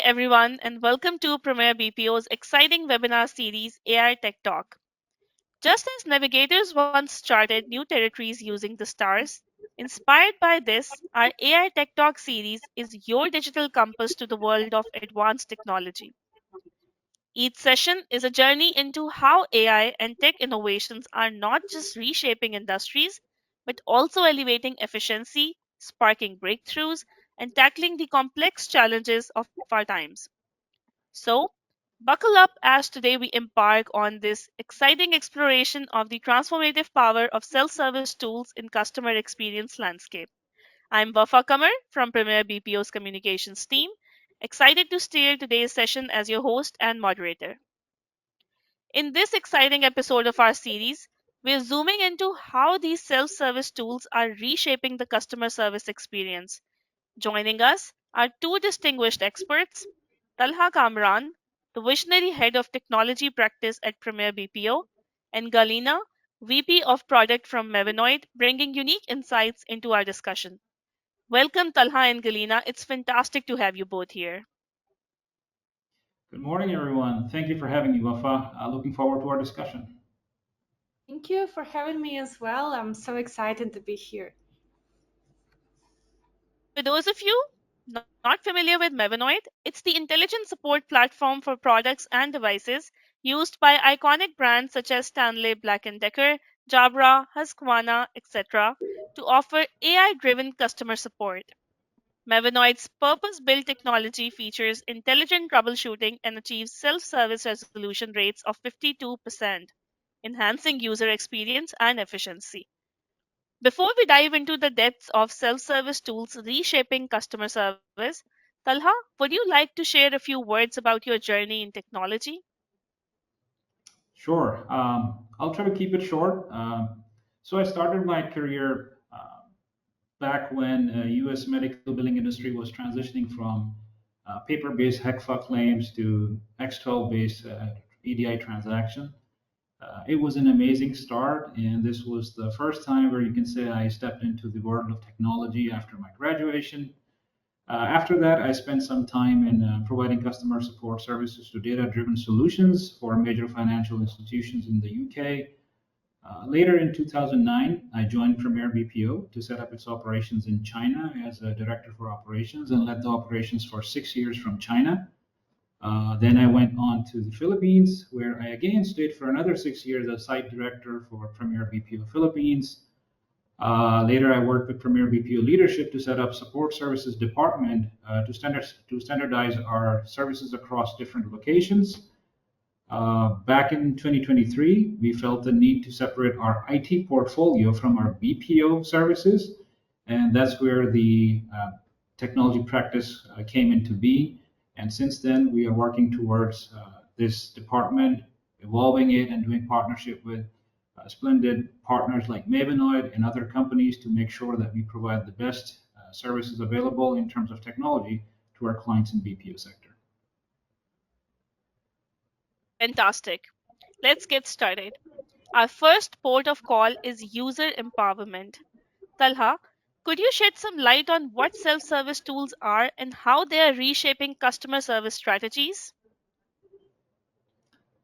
everyone, and welcome to Premier BPO's exciting webinar series AI Tech Talk. Just as navigators once charted new territories using the stars, inspired by this, our AI Tech Talk series is your digital compass to the world of advanced technology. Each session is a journey into how AI and tech innovations are not just reshaping industries, but also elevating efficiency, sparking breakthroughs, and tackling the complex challenges of our times. So, buckle up as today we embark on this exciting exploration of the transformative power of self service tools in customer experience landscape. I'm Wafa Kamar from Premier BPO's communications team, excited to steer today's session as your host and moderator. In this exciting episode of our series, we're zooming into how these self service tools are reshaping the customer service experience. Joining us are two distinguished experts, Talha Kamran, the visionary head of technology practice at Premier BPO, and Galina, VP of product from Mavenoid, bringing unique insights into our discussion. Welcome, Talha and Galina. It's fantastic to have you both here. Good morning, everyone. Thank you for having me, Wafa. Looking forward to our discussion. Thank you for having me as well. I'm so excited to be here. For those of you not familiar with Mavenoid, it's the intelligent support platform for products and devices used by iconic brands such as Stanley Black& Decker, Jabra, Husqvarna, etc. to offer AI-driven customer support. Mavenoid's purpose-built technology features intelligent troubleshooting and achieves self-service resolution rates of 52%, enhancing user experience and efficiency. Before we dive into the depths of self service tools reshaping customer service, Talha, would you like to share a few words about your journey in technology? Sure. I'll try to keep it short. So I started my career back when U.S. medical billing industry was transitioning from paper-based HECFA claims to X12-based EDI transaction. It was an amazing start, and this was the first time where you can say I stepped into the world of technology after my graduation. After that, I spent some time in providing customer support services to data driven solutions for major financial institutions in the UK. Later in 2009, I joined Premier BPO to set up its operations in China as a director for operations and led the operations for 6 years from China. Then I went on to the Philippines, where I again stayed for another 6 years as site director for Premier BPO Philippines. Later, I worked with Premier BPO leadership to set up support services department to standardize our services across different locations. Back in 2023, we felt the need to separate our IT portfolio from our BPO services, and that's where the technology practice came into being. And since then, we are working towards this department, evolving it, and doing partnership with splendid partners like Mavenoid and other companies to make sure that we provide the best services available in terms of technology to our clients in BPO sector. Fantastic. Let's get started. Our first port of call is user empowerment. Talha, could you shed some light on what self service tools are and how they are reshaping customer service strategies?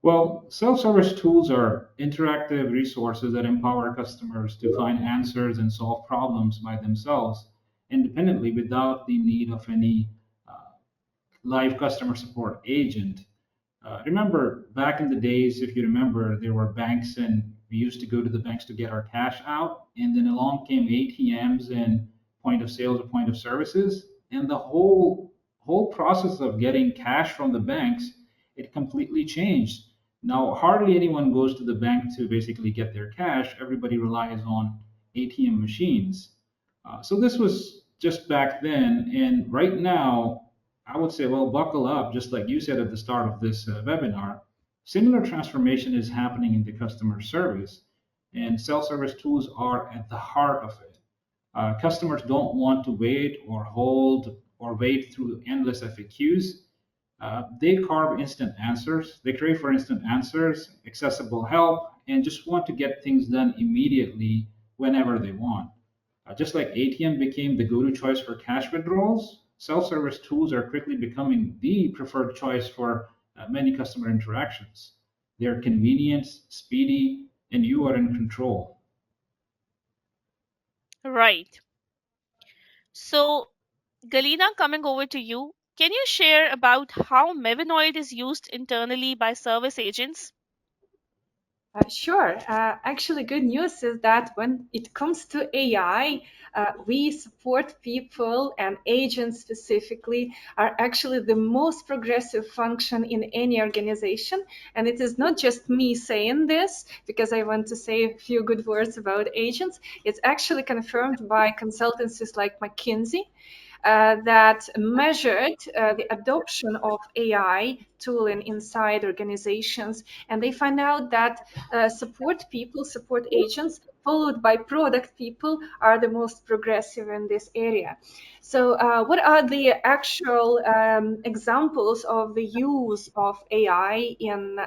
Well, self-service tools are interactive resources that empower customers to find answers and solve problems by themselves independently without the need of any live customer support agent. Remember, back in the days, if you remember, there were banks and we used to go to the banks to get our cash out, and then along came ATMs and point of sales or point of services, and the whole process of getting cash from the banks, it completely changed. Now, hardly anyone goes to the bank to basically get their cash. Everybody relies on ATM machines. So this was just back then, and right now, I would say, well, buckle up, just like you said at the start of this webinar. Similar transformation is happening in the customer service, and self service tools are at the heart of it. Customers don't want to wait or hold or wait through endless FAQs. They carve instant answers, they crave for instant answers, accessible help, and just want to get things done immediately whenever they want. Just like ATM became the go to choice for cash withdrawals, self-service tools are quickly becoming the preferred choice for many customer interactions. They're convenient, speedy, and you are in control. Right. So, Galina, coming over to you, can you share about how Mavenoid is used internally by service agents? Sure. Actually, good news is that when it comes to AI, we support people and agents specifically are actually the most progressive function in any organization. And it is not just me saying this because I want to say a few good words about agents. It's actually confirmed by consultancies like McKinsey that measured the adoption of AI tooling inside organizations, and they find out that support people, support agents, followed by product people, are the most progressive in this area. So, what are the actual examples of the use of AI in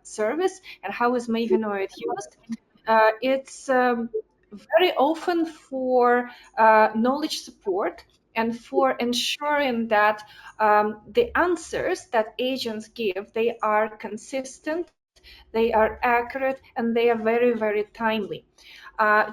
service, and how is Mavenoid used? It's very often for knowledge support and for ensuring that the answers that agents give, they are consistent, they are accurate, and they are very, very timely.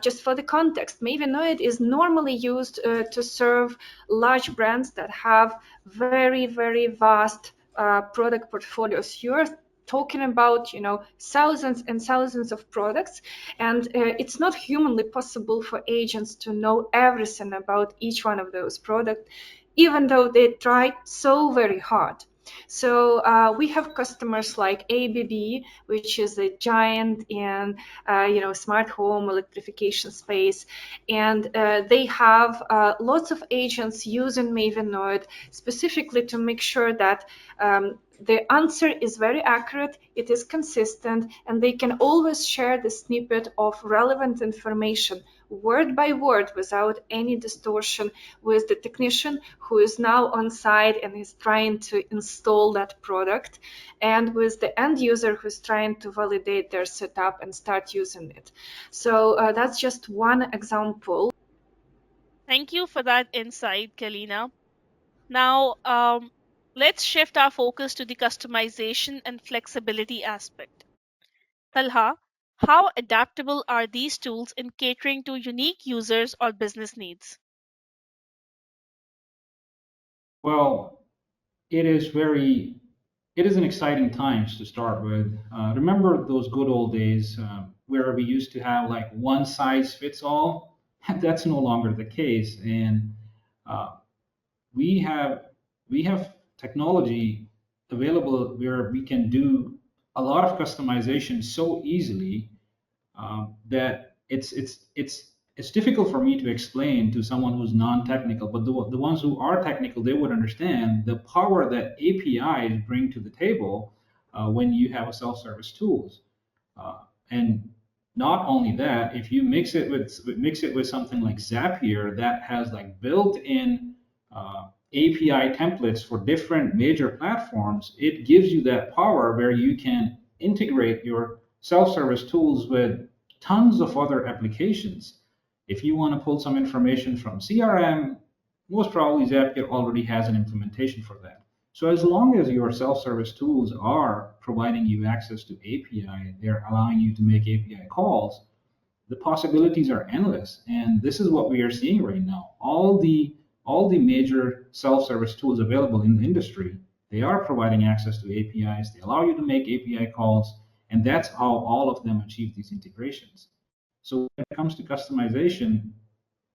Just for the context, Mavenoid is normally used to serve large brands that have very, very vast product portfolios. You're talking about, thousands and thousands of products, and it's not humanly possible for agents to know everything about each one of those products, even though they try so very hard. So we have customers like ABB, which is a giant in smart home electrification space, and they have lots of agents using Mavenoid specifically to make sure that the answer is very accurate, it is consistent, and they can always share the snippet of relevant information word by word without any distortion with the technician who is now on site and is trying to install that product, and with the end user who's trying to validate their setup and start using it. So that's just one example. Thank you for that insight, Galina. Now, let's shift our focus to the customization and flexibility aspect. Talha, how adaptable are these tools in catering to unique users or business needs? Well, it is very, it is an exciting times to start with. Remember those good old days where we used to have like one size fits all? That's no longer the case, and uh, we have we have technology available where we can do a lot of customization so easily that it's difficult for me to explain to someone who's non-technical, but the ones who are technical, they would understand the power that APIs bring to the table when you have a self-service tools. And not only that, if you mix it with something like Zapier that has like built-in API templates for different major platforms, it gives you that power where you can integrate your self-service tools with tons of other applications. If you want to pull some information from CRM, most probably Zapier already has an implementation for that. So as long as your self-service tools are providing you access to API, they're allowing you to make API calls, the possibilities are endless. And this is what we are seeing right now. All the major self-service tools available in the industry, they are providing access to APIs. They allow you to make API calls, and that's how all of them achieve these integrations. So when it comes to customization,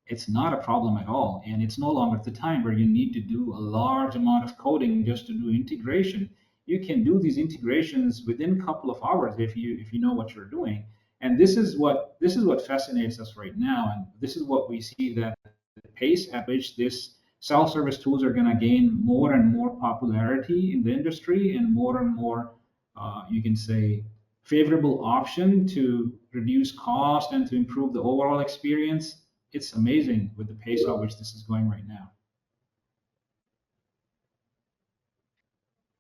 it's not a problem at all. And it's no longer the time where you need to do a large amount of coding just to do integration. You can do these integrations within a couple of hours if you know what you're doing. And this is what fascinates us right now. And this is what we see, that the pace at which this self-service tools are going to gain more and more popularity in the industry, and more you can say favorable option to reduce cost and to improve the overall experience. It's amazing with the pace at which this is going right now.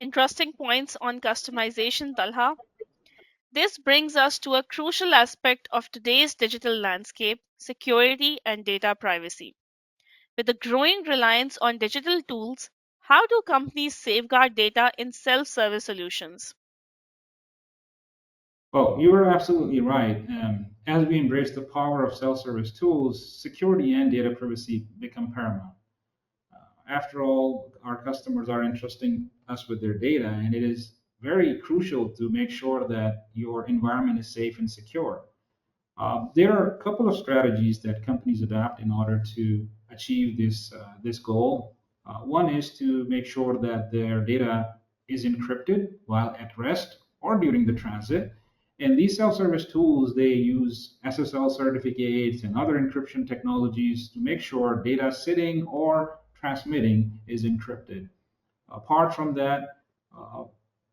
Interesting points on customization, Talha. This brings us to a crucial aspect of today's digital landscape: security and data privacy. With the growing reliance on digital tools, how do companies safeguard data in self service solutions? Well, you are absolutely right. As we embrace the power of self-service tools, security and data privacy become paramount. After all, our customers are entrusting us with their data, and it is very crucial to make sure that your environment is safe and secure. There are a couple of strategies that companies adopt in order to achieve this goal. One is to make sure that their data is encrypted while at rest or during the transit. And these self-service tools, they use SSL certificates and other encryption technologies to make sure data sitting or transmitting is encrypted. Apart from that, uh,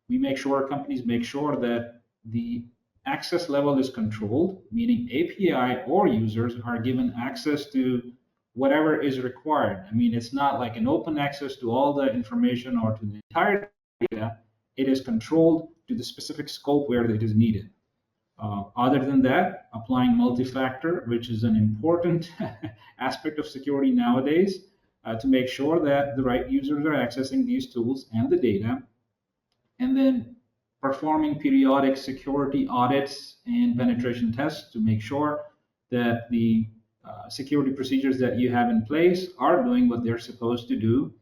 we make sure companies make sure that the access level is controlled, meaning API or users are given access to whatever is required. I mean, it's not like an open access to all the information or to the entire data. It is controlled to the specific scope where it is needed. Other than that, applying multi-factor, which is an important aspect of security nowadays, to make sure that the right users are accessing these tools and the data, and then performing periodic security audits and penetration tests to make sure that the security procedures that you have in place are doing what they're supposed to do,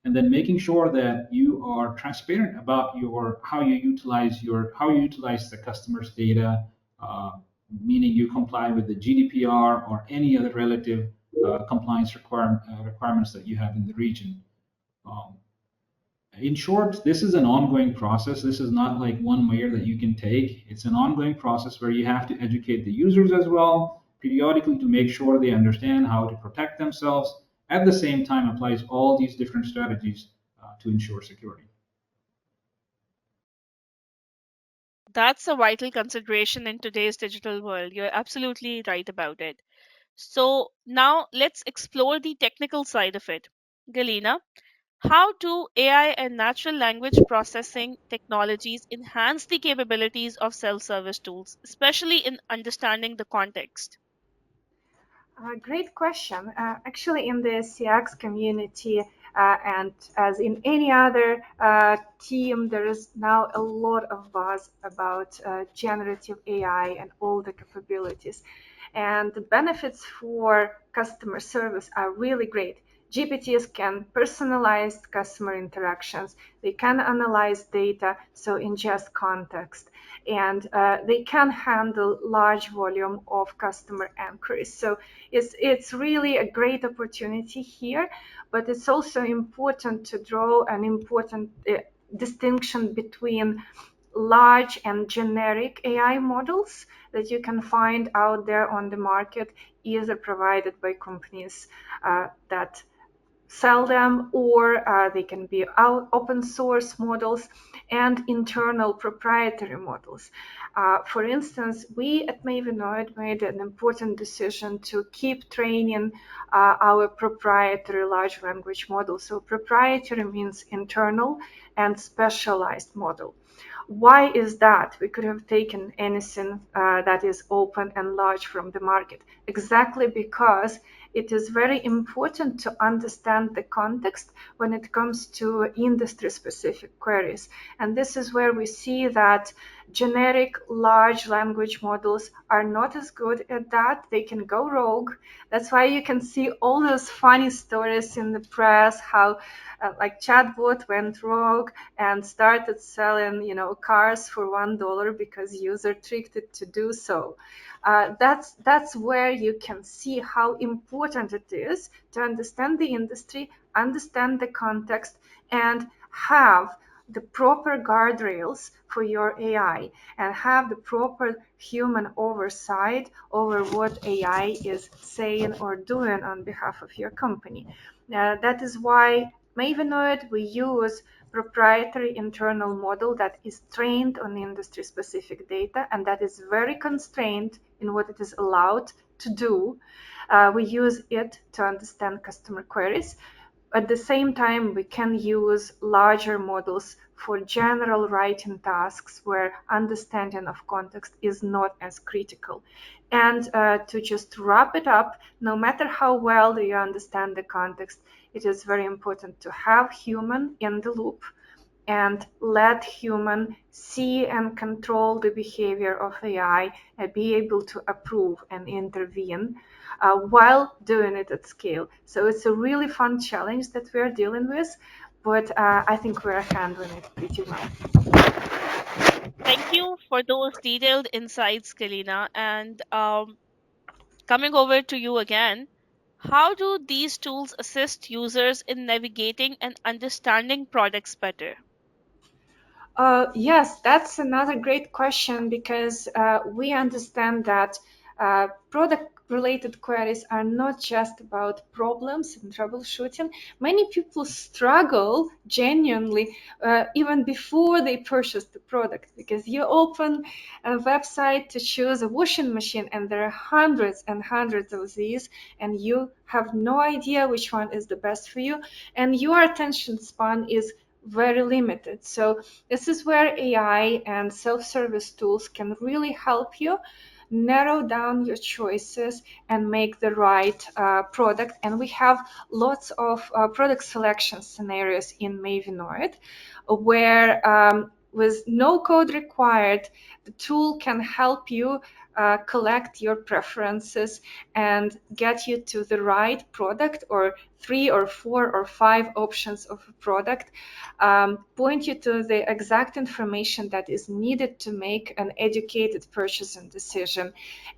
and then making sure that you are transparent about your how you utilize the customer's data, uh, meaning you comply with the GDPR or any other relative compliance requirements that you have in the region. Um, in short, this is an ongoing process. This is not like one measure that you can take. It's an ongoing process where you have to educate the users as well, periodically to make sure they understand how to protect themselves. At the same time, applies all these different strategies to ensure security. That's a vital consideration in today's digital world. You're absolutely right about it. So, now let's explore the technical side of it. Galina, how do AI and natural language processing technologies enhance the capabilities of self service tools, especially in understanding the context? Great question. Actually, in the CX community, and as in any other team, there is now a lot of buzz about generative AI and all the capabilities. And the benefits for customer service are really great. GPTs can personalize customer interactions. They can analyze data, so ingest context, and they can handle large volume of customer inquiries. So it's really a great opportunity here, but it's also important to draw an important distinction between large and generic AI models that you can find out there on the market, either provided by companies that sell them, or they can be open source models and internal proprietary models. For instance, we at Mavenoid made an important decision to keep training our proprietary large language model. So proprietary means internal and specialized model. Why is that? We could have taken anything that is open and large from the market. Exactly because it is very important to understand the context when it comes to industry specific queries. And this is where we see that generic large language models are not as good at that. They can go rogue. That's why you can see all those funny stories in the press, how like chatbot went rogue and started selling, cars for $1 because user tricked it to do so. That's where you can see how important it is to understand the industry, understand the context, and have the proper guardrails for your AI and have the proper human oversight over what AI is saying or doing on behalf of your company. That is why Mavenoid, we use proprietary internal model that is trained on industry specific data and that is very constrained in what it is allowed to do. We use it to understand customer queries. At the same time, we can use larger models for general writing tasks where understanding of context is not as critical. And to just wrap it up, no matter how well you understand the context, it is very important to have human in the loop and let human see and control the behavior of AI and be able to approve and intervene while doing it at scale. So it's a really fun challenge that we're dealing with, but I think we're handling it pretty well. Thank you for those detailed insights, Galina. And coming over to you again, how do these tools assist users in navigating and understanding products better? Yes, that's another great question because we understand that product related queries are not just about problems and troubleshooting. Many people struggle genuinely even before they purchase the product because you open a website to choose a washing machine and there are hundreds and hundreds of these, and you have no idea which one is the best for you, and your attention span is very limited. So this is where AI and self-service tools can really help you narrow down your choices and make the right product. And we have lots of product selection scenarios in Mavenoid where with no code required, the tool can help you collect your preferences and get you to the right product or three or four or five options of a product, point you to the exact information that is needed to make an educated purchasing decision.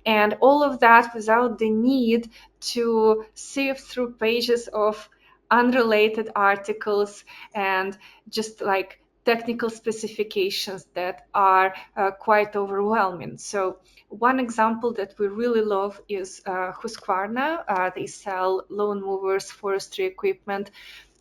And all of that without the need to sift through pages of unrelated articles and just like technical specifications that are quite overwhelming. So one example that we really love is Husqvarna. They sell lawn mowers, forestry equipment.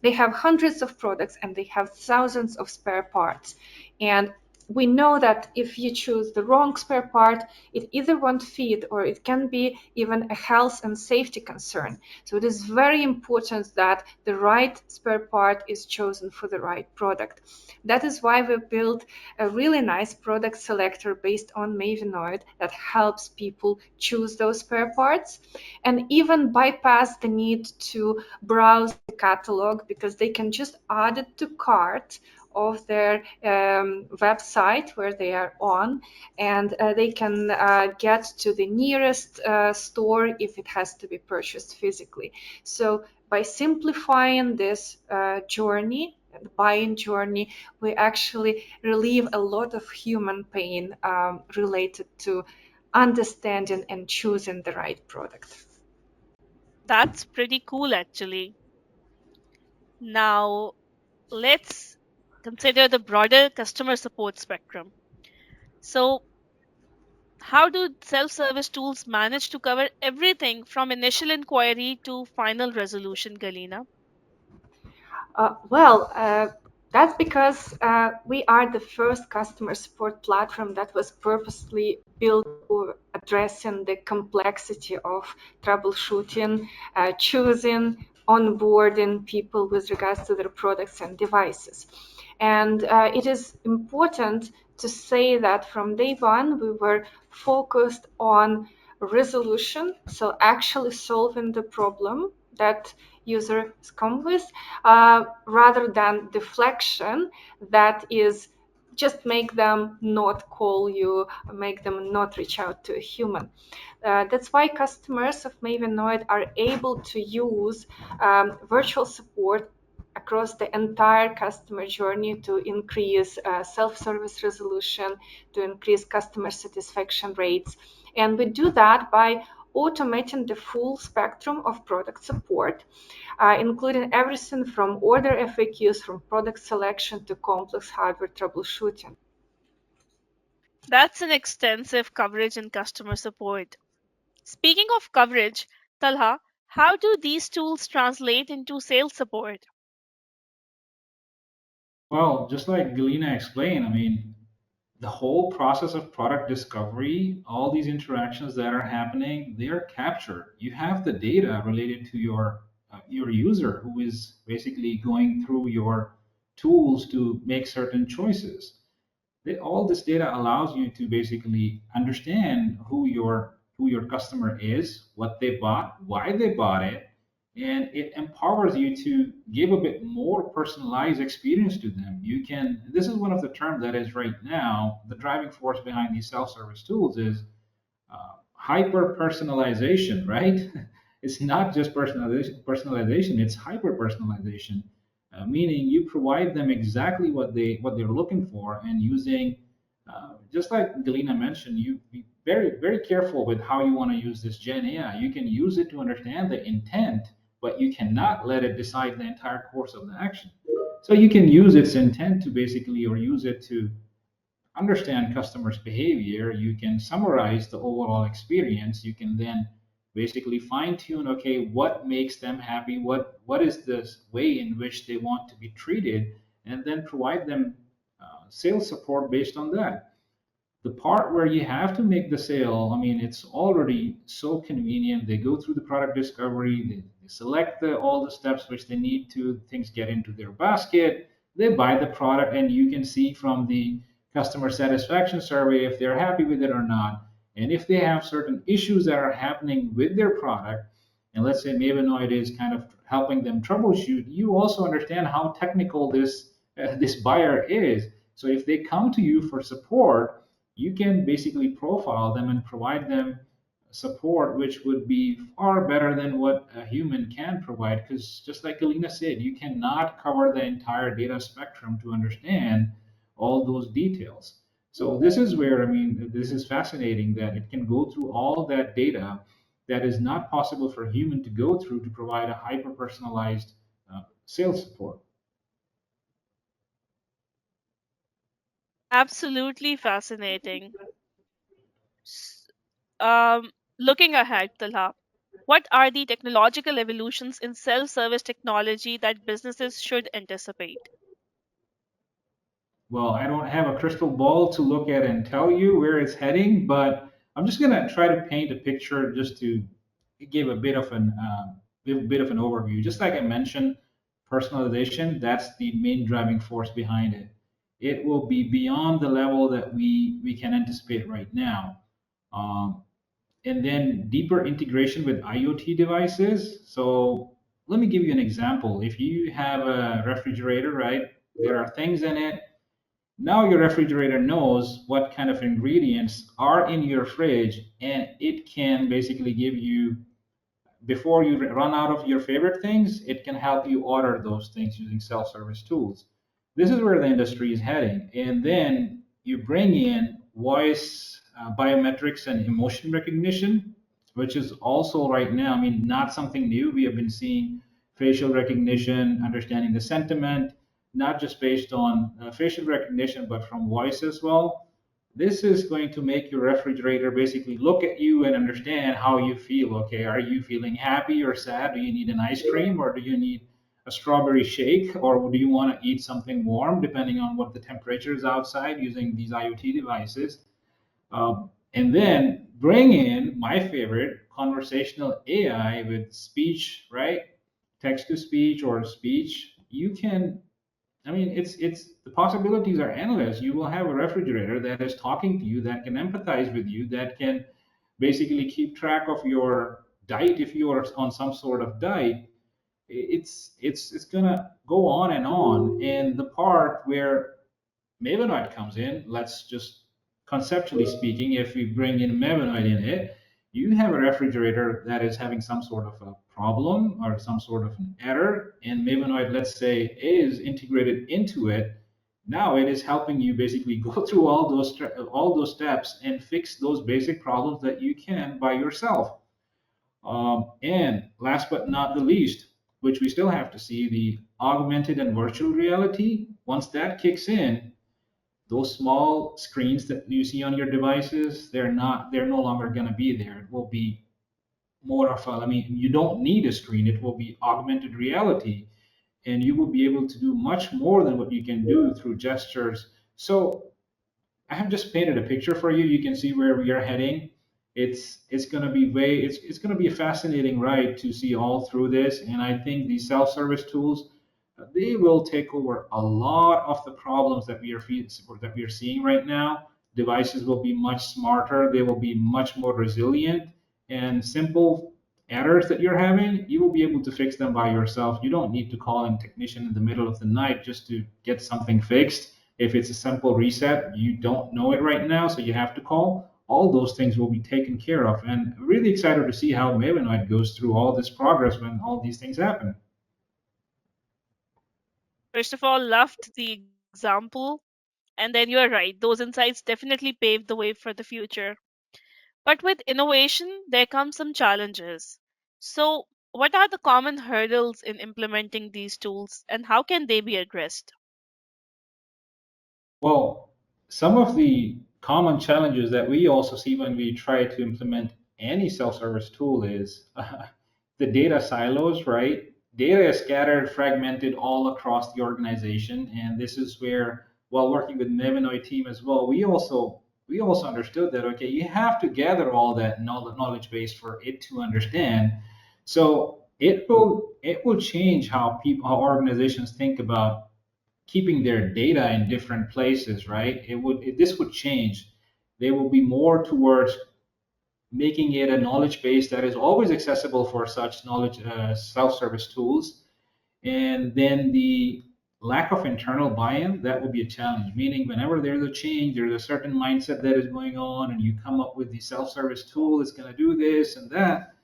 They have hundreds of products and they have thousands of spare parts. And we know that if you choose the wrong spare part, it either won't fit or it can be even a health and safety concern. So it is very important that the right spare part is chosen for the right product. That is why we built a really nice product selector based on Mavenoid that helps people choose those spare parts and even bypass the need to browse the catalog because they can just add it to cart of their website where they are on, and they can get to the nearest store if it has to be purchased physically. So by simplifying this journey, the buying journey, we actually relieve a lot of human pain related to understanding and choosing the right product. That's pretty cool, actually. Now, let's consider the broader customer support spectrum. So, how do self service tools manage to cover everything from initial inquiry to final resolution, Galina? Well, that's because we are the first customer support platform that was purposely built for addressing the complexity of troubleshooting, choosing, onboarding people with regards to their products and devices. And it is important to say that from day one, we were focused on resolution, so actually solving the problem that users come with, rather than deflection that is just make them not call you, make them not reach out to a human. That's why customers of Mavenoid are able to use virtual support across the entire customer journey to increase self-service resolution, to increase customer satisfaction rates. And we do that by automating the full spectrum of product support, including everything from order FAQs, from product selection to complex hardware troubleshooting. That's an extensive coverage in customer support. Speaking of coverage, Talha, how do these tools translate into sales support? Well, just like Galina explained, I mean, the whole process of product discovery, all these interactions that are happening, they are captured. You have the data related to your your user who is basically going through your tools to make certain choices. All this data allows you to basically understand who your customer is, what they bought, why they bought it, and it empowers you to give a bit more personalized experience to them. You can. This is one of the terms that is right now the driving force behind these self-service tools is hyper personalization, right? It's not just personalization, it's hyper personalization, meaning you provide them exactly what they're looking for, and using just like Galina mentioned, you be very careful with how you want to use this Gen AI. You can use it to understand the intent, but you cannot let it decide the entire course of the action. So you can use its intent to basically, or use it to understand customers' behavior. You can summarize the overall experience. You can then basically fine tune, okay, what makes them happy, what is the way in which they want to be treated, and then provide them sales support based on that. The part where you have to make the sale, I mean, it's already so convenient. They go through the product discovery, they select all the steps which they need to, things get into their basket, they buy the product, and you can see from the customer satisfaction survey if they're happy with it or not. And if they have certain issues that are happening with their product, and let's say Mavenoid is kind of helping them troubleshoot, you also understand how technical this buyer is. So if they come to you for support, you can basically profile them and provide them support which would be far better than what a human can provide, because just like Alina said, you cannot cover the entire data spectrum to understand all those details. So this is where, I mean, this is fascinating that it can go through all that data that is not possible for a human to go through to provide a hyper personalized sales support. Absolutely fascinating. S- Looking ahead, Talha, what are the technological evolutions in self service technology that businesses should anticipate? Well, I don't have a crystal ball to look at and tell you where it's heading, but I'm just going to try to paint a picture just to give a bit of an overview. Just like I mentioned, personalization, that's the main driving force behind it. It will be beyond the level that we can anticipate right now. Um, and then deeper integration with IoT devices. So let me give you an example. If you have a refrigerator, right, there are things in it. Now your refrigerator knows what kind of ingredients are in your fridge, and it can basically give you, before you run out of your favorite things, it can help you order those things using self-service tools. This is where the industry is heading. And then you bring in voice biometrics and emotion recognition, which is also right now, I mean, not something new. We have been seeing facial recognition, understanding the sentiment, not just based on facial recognition, but from voice as well. This is going to make your refrigerator basically look at you and understand how you feel. Okay, are you feeling happy or sad? Do you need an ice cream, or do you need a strawberry shake, or do you want to eat something warm, depending on what the temperature is outside using these IoT devices? And then bring in my favorite, conversational AI with speech, right? Text to speech or speech. You can, I mean, it's the possibilities are endless. You will have a refrigerator that is talking to you, that can empathize with you, that can basically keep track of your diet if you are on some sort of diet. It's gonna go on and on. And the part where Mavenoid comes in, let's just conceptually speaking, if we bring in Mavenoid in it, you have a refrigerator that is having some sort of a problem or some sort of an error, and Mavenoid, let's say, is integrated into it. Now it is helping you basically go through all those steps and fix those basic problems that you can by yourself. And last but not the least, which we still have to see, the augmented and virtual reality. Once that kicks in, those small screens that you see on your devices, they're no longer going to be there. It will be more of a, I mean, you don't need a screen. It will be augmented reality, and you will be able to do much more than what you can do through gestures. So I have just painted a picture for you. You can see where we are heading. It's going to be it's going to be a fascinating ride to see all through this. And I think these self-service tools, they will take over a lot of the problems that we are seeing right now. Devices will be much smarter, they will be much more resilient, and simple errors that you're having, you will be able to fix them by yourself. You don't need to call a technician in the middle of the night just to get something fixed. If it's a simple reset, you don't know it right now, so you have to call. All those things will be taken care of. And really excited to see how Mavenoid goes through all this progress when all these things happen. First of all, loved the example. And then you're right, those insights definitely paved the way for the future. But with innovation, there come some challenges. So, what are the common hurdles in implementing these tools and how can they be addressed? Well, some of the common challenges that we also see when we try to implement any self-service tool is the data silos, right? Data is scattered, fragmented all across the organization, and this is where, while working with Mavenoid team as well, we also understood that okay, you have to gather all that knowledge base for it to understand. So it will change how organizations think about keeping their data in different places, right? This would change. They will be more towards making it a knowledge base that is always accessible for such knowledge self-service tools. And then the lack of internal buy-in, that will be a challenge. Meaning, whenever there's a change, there's a certain mindset that is going on, and you come up with the self-service tool, it's going to do this and that.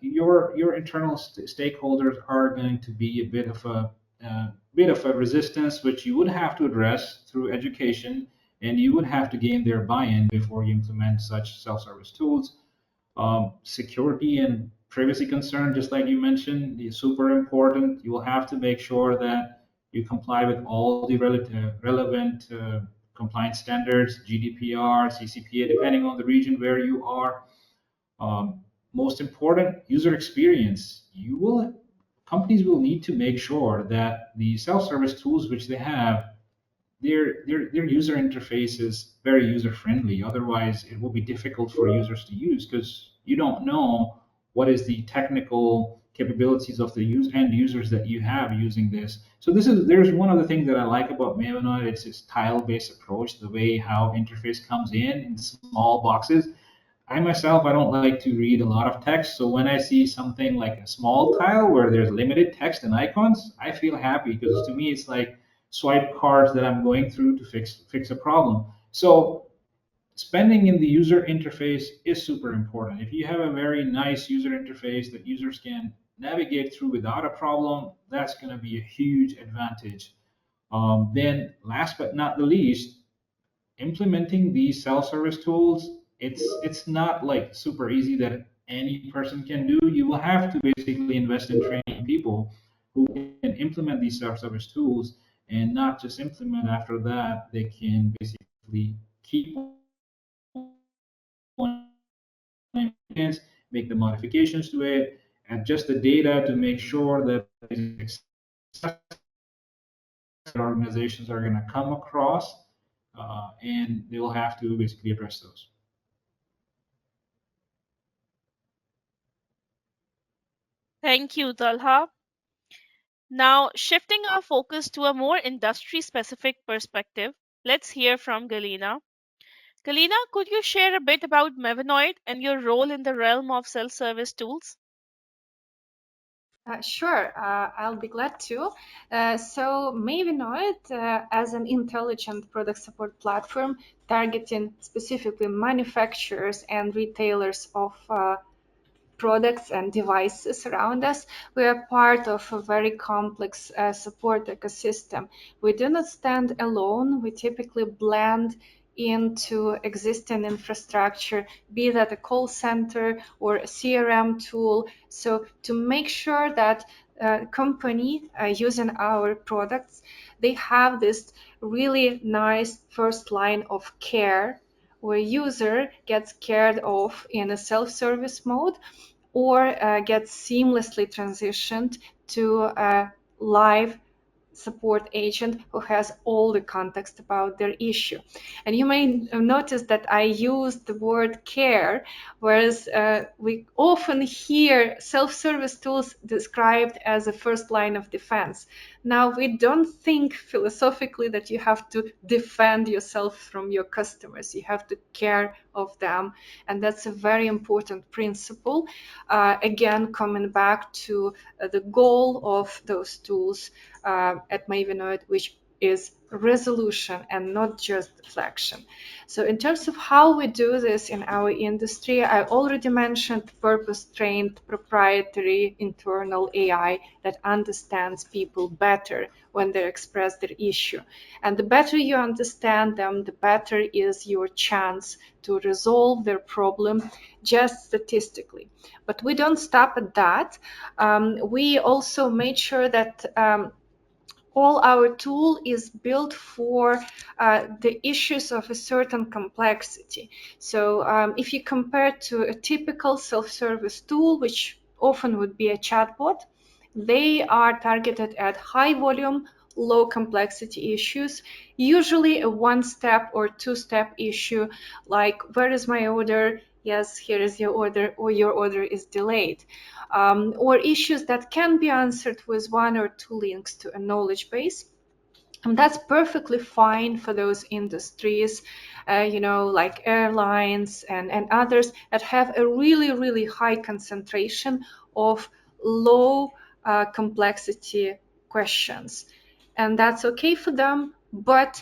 Your internal stakeholders are going to be a bit of a resistance, which you would have to address through education, and you would have to gain their buy-in before you implement such self-service tools. Security and privacy concern, just like you mentioned, is super important. You will have to make sure that you comply with all the relevant compliance standards, GDPR, CCPA, depending on the region where you are. um, Most important, user experience. Companies will need to make sure that the self-service tools which they have, their user interface is very user friendly. Otherwise, it will be difficult for users to use because you don't know what is the technical capabilities of the end users that you have using this. So there's one of the things that I like about Mavenoid. It's this tile-based approach, the way how interface comes in small boxes. I myself, I don't like to read a lot of text, so when I see something like a small tile where there's limited text and icons, I feel happy because to me it's like swipe cards that I'm going through to fix a problem. So spending in the user interface is super important. If you have a very nice user interface that users can navigate through without a problem, that's going to be a huge advantage. Then, last but not the least, implementing these self-service tools, it's not like super easy that any person can do. You will have to basically invest in training people who can implement these self-service tools, and not just implement. After that, they can basically keep on implements, make the modifications to it, adjust the data to make sure that organizations are going to come across, and they will have to basically address those. Thank you, Talha. Now, shifting our focus to a more industry specific perspective, let's hear from Galina. Galina, could you share a bit about Mavenoid and your role in the realm of self service tools? Sure, I'll be glad to. So, Mavenoid, as an intelligent product support platform targeting specifically manufacturers and retailers of products and devices around us, we are part of a very complex support ecosystem. We do not stand alone. We typically blend into existing infrastructure, be that a call center or a CRM tool. So to make sure that company using our products, they have this really nice first line of care where user gets cared of in a self-service mode or gets seamlessly transitioned to a live support agent who has all the context about their issue. And you may notice that I use the word care, whereas we often hear self-service tools described as a first line of defense. Now, we don't think philosophically that you have to defend yourself from your customers. You have to care of them. And that's a very important principle. Again, coming back to the goal of those tools at Mavenoid, which is resolution and not just deflection. So in terms of how we do this in our industry, I already mentioned purpose-trained proprietary internal AI that understands people better when they express their issue. And the better you understand them, the better is your chance to resolve their problem just statistically. But we don't stop at that. We also made sure that all our tool is built for the issues of a certain complexity. So if you compare to a typical self-service tool, which often would be a chatbot, they are targeted at high volume, low complexity issues, usually a one-step or two-step issue, like where is my order? Yes, here is your order, or your order is delayed. Or issues that can be answered with one or two links to a knowledge base. And that's perfectly fine for those industries, like airlines and others that have a really, really high concentration of low complexity questions. And that's okay for them, but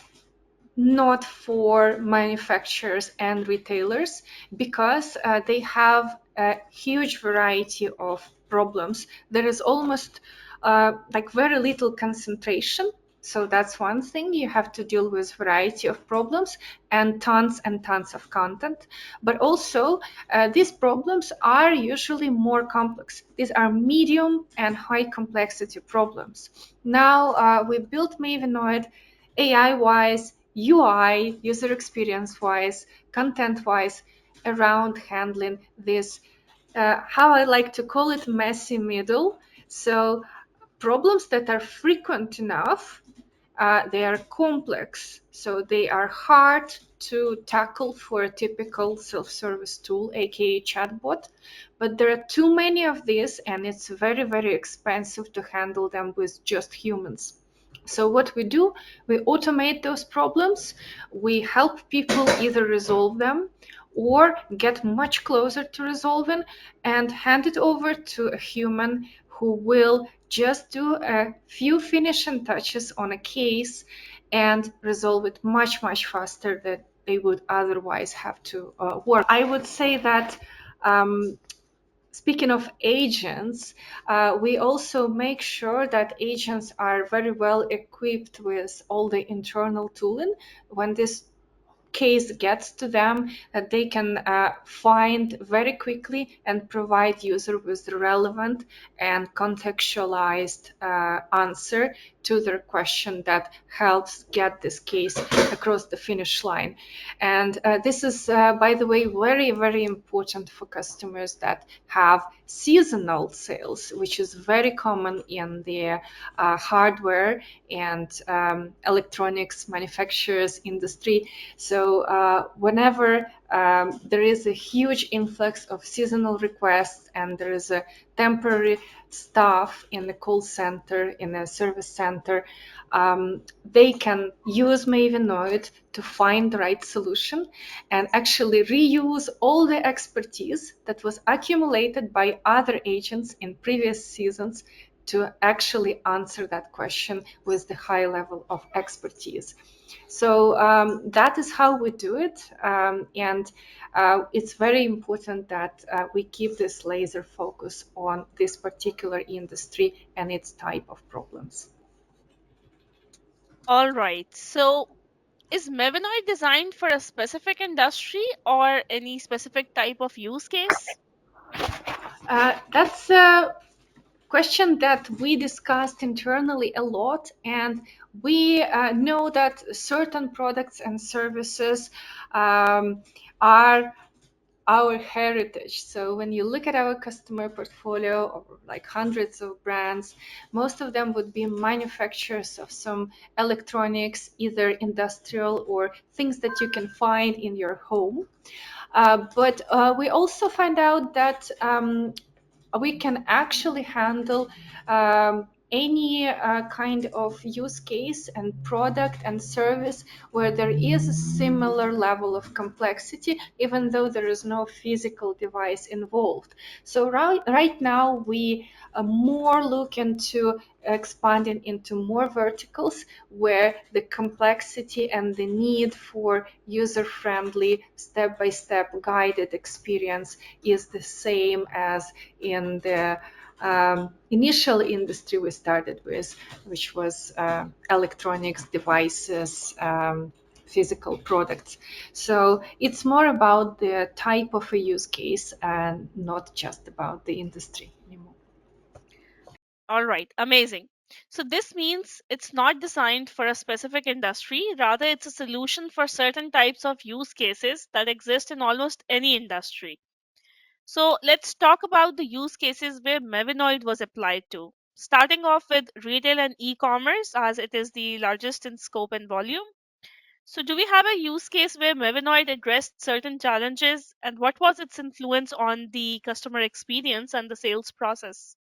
not for manufacturers and retailers, because they have a huge variety of problems. There is almost like very little concentration. So that's one thing. You have to deal with variety of problems and tons of content. But also, these problems are usually more complex. These are medium and high complexity problems. Now, we built Mavenoid AI-wise, UI, user experience-wise, content-wise, around handling this, how I like to call it, messy middle. So problems that are frequent enough, they are complex, so they are hard to tackle for a typical self-service tool, aka chatbot. But there are too many of these, and it's very, very expensive to handle them with just humans. So what we do, we automate those problems. We help people either resolve them or get much closer to resolving and hand it over to a human who will just do a few finishing touches on a case and resolve it much, much faster than they would otherwise have to work. I would say that speaking of agents, we also make sure that agents are very well equipped with all the internal tooling. When this case gets to them, that they can find very quickly and provide user with the relevant and contextualized answer to their question that helps get this case across the finish line. And this is, by the way, very, very important for customers that have seasonal sales, which is very common in the hardware and electronics manufacturers industry. So whenever there is a huge influx of seasonal requests and there is a temporary staff in the call center, in a service center, they can use Mavenoid to find the right solution and actually reuse all the expertise that was accumulated by other agents in previous seasons to actually answer that question with the high level of expertise. So that is how we do it. And it's very important that we keep this laser focus on this particular industry and its type of problems. All right. So, is Mavenoid designed for a specific industry or any specific type of use case? That's a question that we discussed internally a lot, and we know that certain products and services are our heritage. So when you look at our customer portfolio of like hundreds of brands, most of them would be manufacturers of some electronics, either industrial or things that you can find in your home. But we also find out that we can actually handle any kind of use case and product and service where there is a similar level of complexity, even though there is no physical device involved. So right now we more look into expanding into more verticals where the complexity and the need for user-friendly, step-by-step guided experience is the same as in the initial industry we started with, which was electronics devices, physical products. So it's more about the type of a use case and not just about the industry anymore. All right, amazing. So this means it's not designed for a specific industry, rather, it's a solution for certain types of use cases that exist in almost any industry. So let's talk about the use cases where Mavenoid was applied to. Starting off with retail and e commerce, as it is the largest in scope and volume. So, do we have a use case where Mavenoid addressed certain challenges, and what was its influence on the customer experience and the sales process?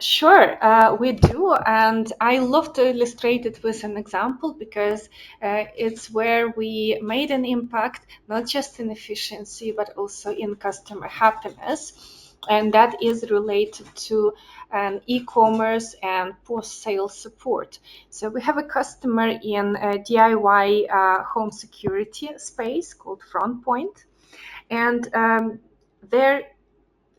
Sure, we do, and I love to illustrate it with an example because it's where we made an impact, not just in efficiency, but also in customer happiness. And that is related to an e-commerce and post-sale support. So we have a customer in a DIY home security space called FrontPoint, and their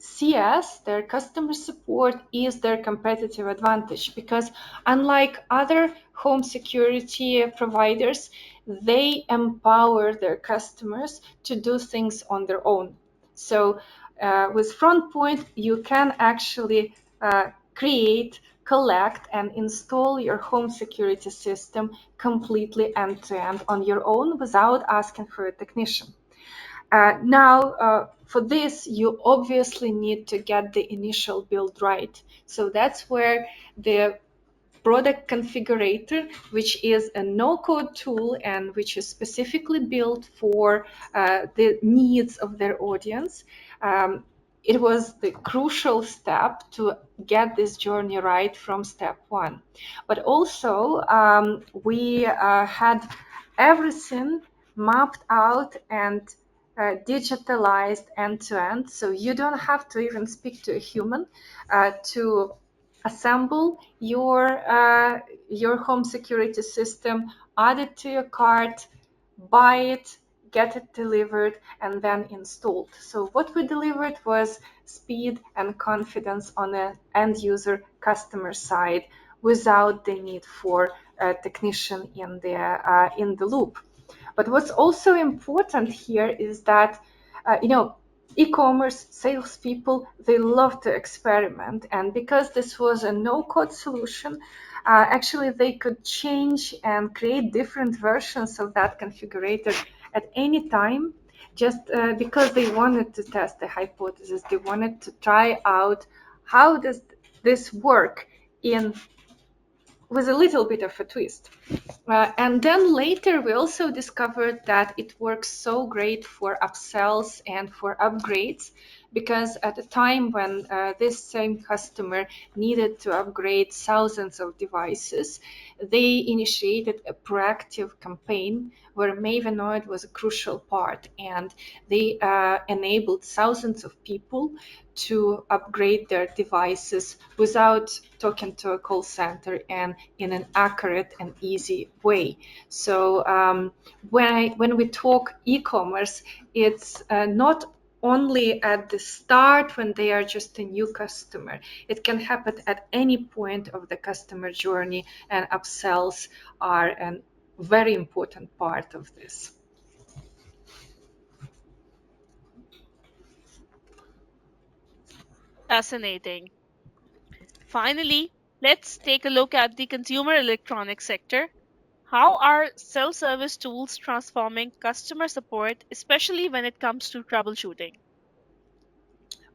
CS, their customer support, is their competitive advantage because, unlike other home security providers, they empower their customers to do things on their own. So, with FrontPoint, you can actually create, collect, and install your home security system completely end to end on your own without asking for a technician. Now, for this, you obviously need to get the initial build right. So that's where the product configurator, which is a no-code tool and which is specifically built for the needs of their audience. Um, it was the crucial step to get this journey right from step one. But also, we had everything mapped out and digitalized end to end. So you don't have to even speak to a human to assemble your home security system, add it to your cart, buy it, get it delivered, and then installed. So what we delivered was speed and confidence on the end user customer side without the need for a technician in the loop. But what's also important here is that, e-commerce salespeople, they love to experiment. And because this was a no-code solution, actually they could change and create different versions of that configurator at any time, just because they wanted to test the hypothesis. They wanted to try out how does this work in with a little bit of a twist. And then later, we also discovered that it works so great for upsells and for upgrades because at the time when this same customer needed to upgrade thousands of devices, they initiated a proactive campaign where Mavenoid was a crucial part, and they enabled thousands of people to upgrade their devices without talking to a call center and in an accurate and easy way. So when we talk e-commerce, it's not only at the start when they are just a new customer. It can happen at any point of the customer journey, and upsells are a very important part of this. Fascinating. Finally, let's take a look at the consumer electronics sector. How are self service tools transforming customer support, especially when it comes to troubleshooting?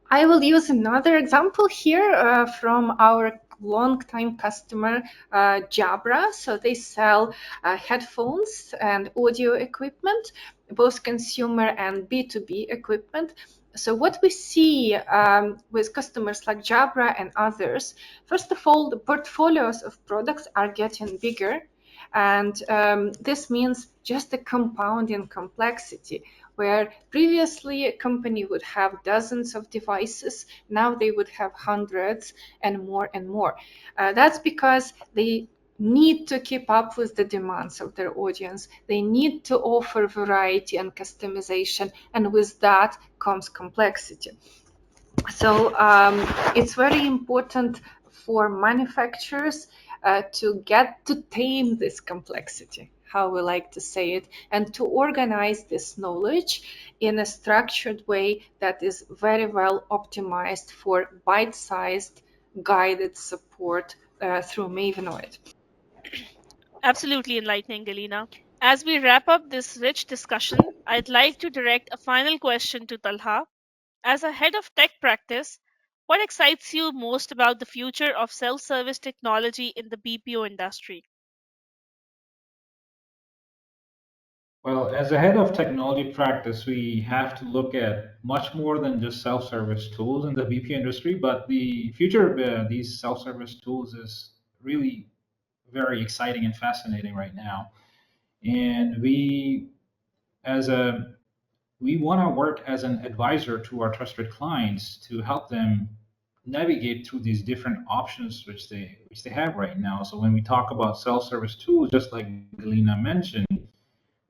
I will use another example here from our long-time customer, Jabra. So they sell headphones and audio equipment, both consumer and B2B equipment. So what we see with customers like Jabra and others, first of all, the portfolios of products are getting bigger. And this means just a compounding complexity where previously a company would have dozens of devices, now they would have hundreds and more and more. That's because they need to keep up with the demands of their audience. They need to offer variety and customization, and with that comes complexity. So it's very important for manufacturers to get to tame this complexity, how we like to say it, and to organize this knowledge in a structured way that is very well optimized for bite-sized guided support through Mavenoid. Absolutely enlightening, Galina. As we wrap up this rich discussion, I'd like to direct a final question to Talha. As a head of tech practice, what excites you most about the future of self service technology in the BPO industry? Well, as a head of technology practice, we have to look at much more than just self-service tools in the BP industry, but the future of these self-service tools is really very exciting and fascinating right now. And as a, we want to work as an advisor to our trusted clients to help them navigate through these different options which they have right now. So when we talk about self-service tools, just like Galina mentioned,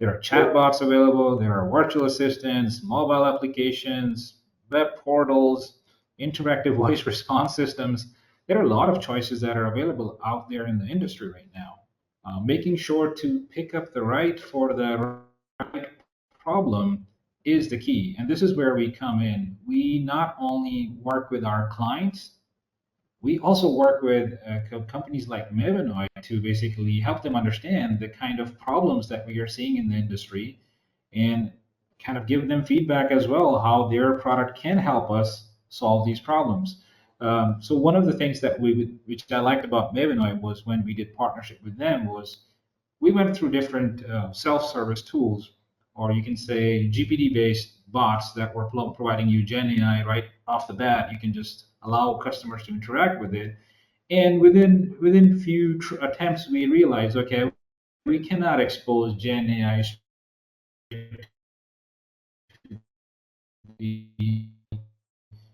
there are chatbots available, there are virtual assistants, mobile applications, web portals, interactive voice response systems. There are a lot of choices that are available out there in the industry right now. Making sure to pick up the right for the right problem is the key. And this is where we come in. We not only work with our clients, we also work with companies like Mavenoid to basically help them understand the kind of problems that we are seeing in the industry and kind of give them feedback as well how their product can help us solve these problems. So one of the things that which I liked about Mavenoid was when we did partnership with them was we went through different self-service tools, or you can say GPT-based bots that were providing you Gen AI right off the bat. You can just allow customers to interact with it, and within few attempts, we realized, okay, we cannot expose Gen AI the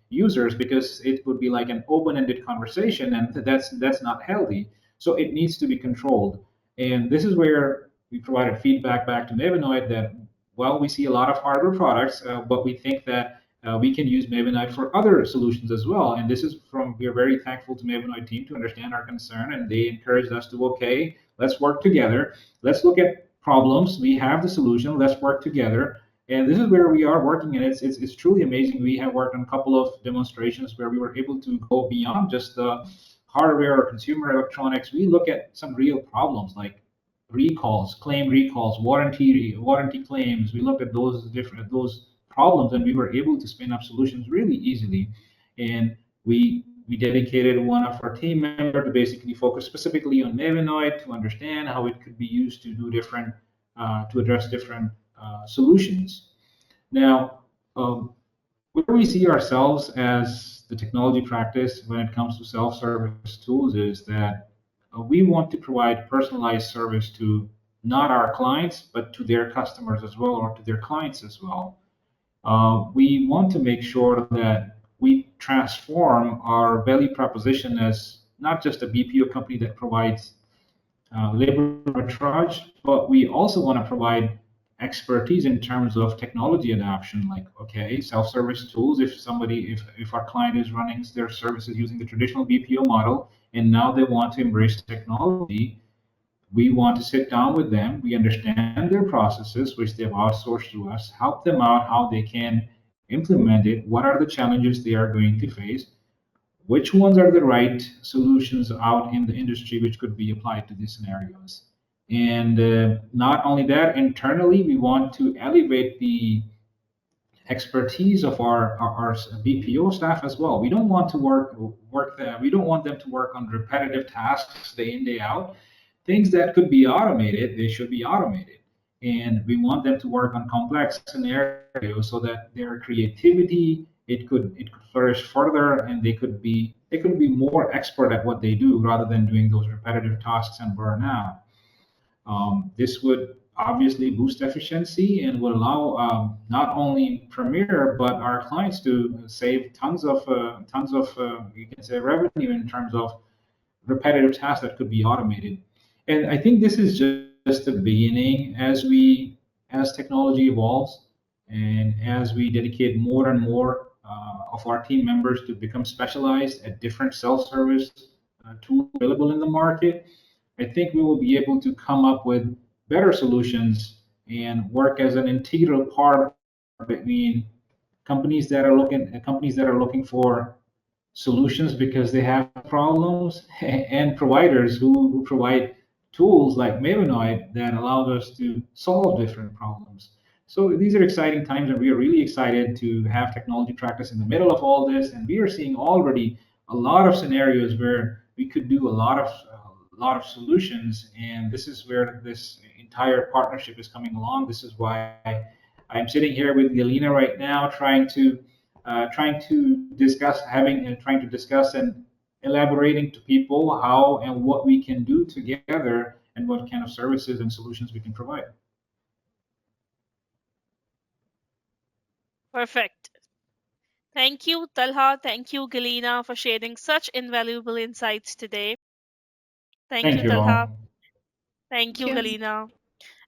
users because it would be like an open-ended conversation, and that's not healthy. So it needs to be controlled, and this is where we provided feedback back to Mavenoid that well, we see a lot of hardware products, but we think that we can use Mavenoid for other solutions as well. And this is from we are very thankful to Mavenoid team to understand our concern, and they encouraged us to okay, let's work together, let's look at problems, we have the solution, let's work together, and this is where we are working, and it's truly amazing. We have worked on a couple of demonstrations where we were able to go beyond just the hardware or consumer electronics. We look at some real problems like recalls, claim recalls, warranty claims. We looked at those problems, and we were able to spin up solutions really easily. And we dedicated one of our team members to basically focus specifically on Mavenoid to understand how it could be used to do different to address different solutions. Now, where we see ourselves as the technology practice when it comes to self-service tools is that we want to provide personalized service to not our clients, but to their customers as well, or to their clients as well. We want to make sure that we transform our value proposition as not just a BPO company that provides labor arbitrage, but we also want to provide expertise in terms of technology adoption. Like, okay, self-service tools. If our client is running their services using the traditional BPO model, and now they want to embrace technology, we want to sit down with them. We understand their processes, which they've outsourced to us, help them out how they can implement it. What are the challenges they are going to face? Which ones are the right solutions out in the industry which could be applied to these scenarios? And not only that, internally, we want to elevate the expertise of our BPO staff as well. We don't want to we don't want them to work on repetitive tasks day in, day out. Things that could be automated, they should be automated. And we want them to work on complex scenarios so that their creativity it could flourish further, and they could be more expert at what they do rather than doing those repetitive tasks and burn out. This would obviously boost efficiency and would allow not only Premier but our clients to save tons of you can say revenue in terms of repetitive tasks that could be automated. And I think this is just the beginning as technology evolves and as we dedicate more and more of our team members to become specialized at different self-service tools available in the market. I think we will be able to come up with better solutions and work as an integral part between companies that are looking for solutions because they have problems and providers who provide tools like Mavenoid that allow us to solve different problems. So these are exciting times, and we are really excited to have technology practice in the middle of all this. And we are seeing already a lot of scenarios where we could do a lot of solutions. And this is where this entire partnership is coming along. This is why I'm sitting here with Galina right now, trying to discuss and elaborating to people how and what we can do together and what kind of services and solutions we can provide. Perfect. Thank you, Talha. Thank you, Galina, for sharing such invaluable insights today. Thank Thank you, you Talha. all. Thank Thank you, you. Galina.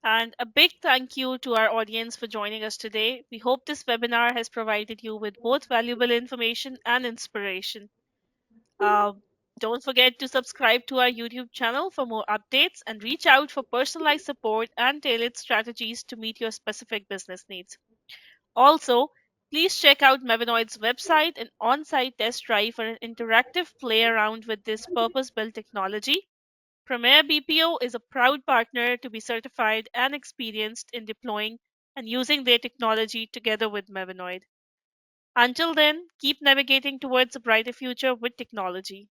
And a big thank you to our audience for joining us today. We hope this webinar has provided you with both valuable information and inspiration. Uh, don't forget to subscribe to our YouTube channel for more updates and reach out for personalized support and tailored strategies to meet your specific business needs. Also, please check out Mavenoid's website and on site test drive for an interactive play around with this purpose built technology. Premier BPO is a proud partner to be certified and experienced in deploying and using their technology together with Mavenoid. Until then, keep navigating towards a brighter future with technology.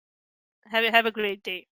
Have a great day.